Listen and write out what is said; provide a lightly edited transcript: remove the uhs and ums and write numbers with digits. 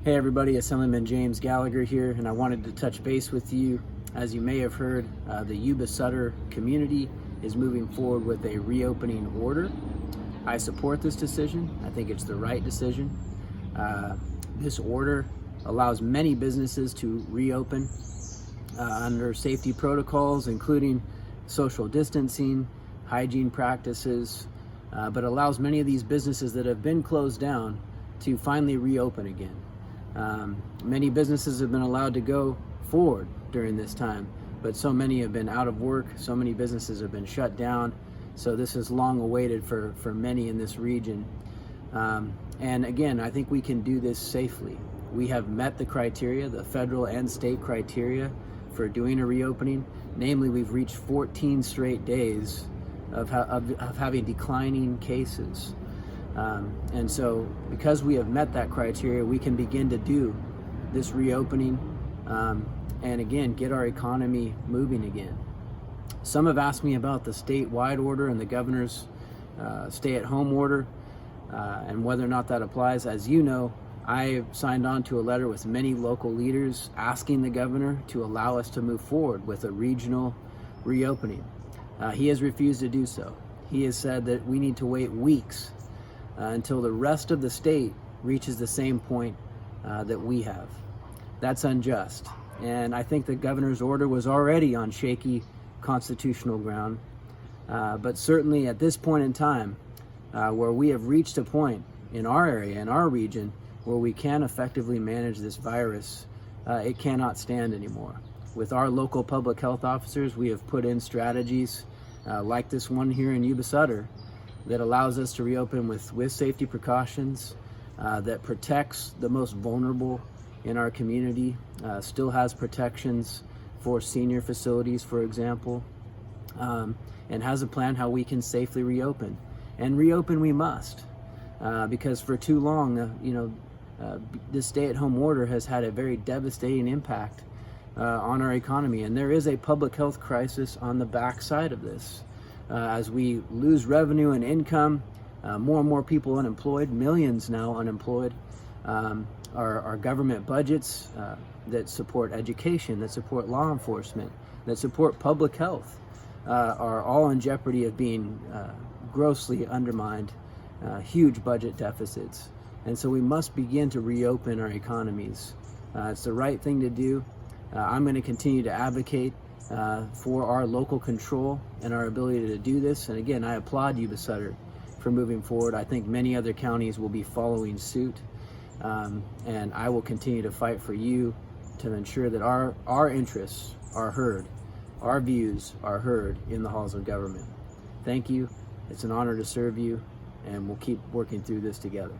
Hey everybody, Assemblyman James Gallagher here, and I wanted to touch base with you. As you may have heard, the Yuba-Sutter community is moving forward with a reopening order. I support this decision. I think it's the right decision. This order allows many businesses to reopen under safety protocols, including social distancing, hygiene practices, but allows many of these businesses that have been closed down to finally reopen again. Many businesses have been allowed to go forward during this time, but so many have been out of work, so many businesses have been shut down, so this is long awaited for many in this region. And again, I think we can do this safely. We have met the criteria, the federal and state criteria for doing a reopening. Namely, we've reached 14 straight days of having declining cases. And so because we have met that criteria, we can begin to do this reopening and again, get our economy moving again. Some have asked me about the statewide order and the governor's stay-at-home order and whether or not that applies. As you know, I signed on to a letter with many local leaders asking the governor to allow us to move forward with a regional reopening. He has refused to do so. He has said that we need to wait weeks until the rest of the state reaches the same point that we have. That's unjust. And I think the governor's order was already on shaky constitutional ground. But certainly at this point in time, where we have reached a point in our area, in our region, where we can effectively manage this virus, it cannot stand anymore. With our local public health officers, we have put in strategies like this one here in Yuba-Sutter that allows us to reopen with safety precautions, that protects the most vulnerable in our community, still has protections for senior facilities, for example, and has a plan how we can safely reopen. And reopen we must, because for too long, this stay-at-home order has had a very devastating impact on our economy, and there is a public health crisis on the backside of this. As we lose revenue and income, more and more people unemployed, millions now unemployed. Our government budgets that support education, that support law enforcement, that support public health are all in jeopardy of being grossly undermined, huge budget deficits. And so we must begin to reopen our economies. It's the right thing to do. I'm going to continue to advocate for our local control and our ability to do this. And again, I applaud Yuba-Sutter for moving forward. I think many other counties will be following suit. And I will continue to fight for you to ensure that our interests are heard, our views are heard in the halls of government. Thank you. It's an honor to serve you, and we'll keep working through this together.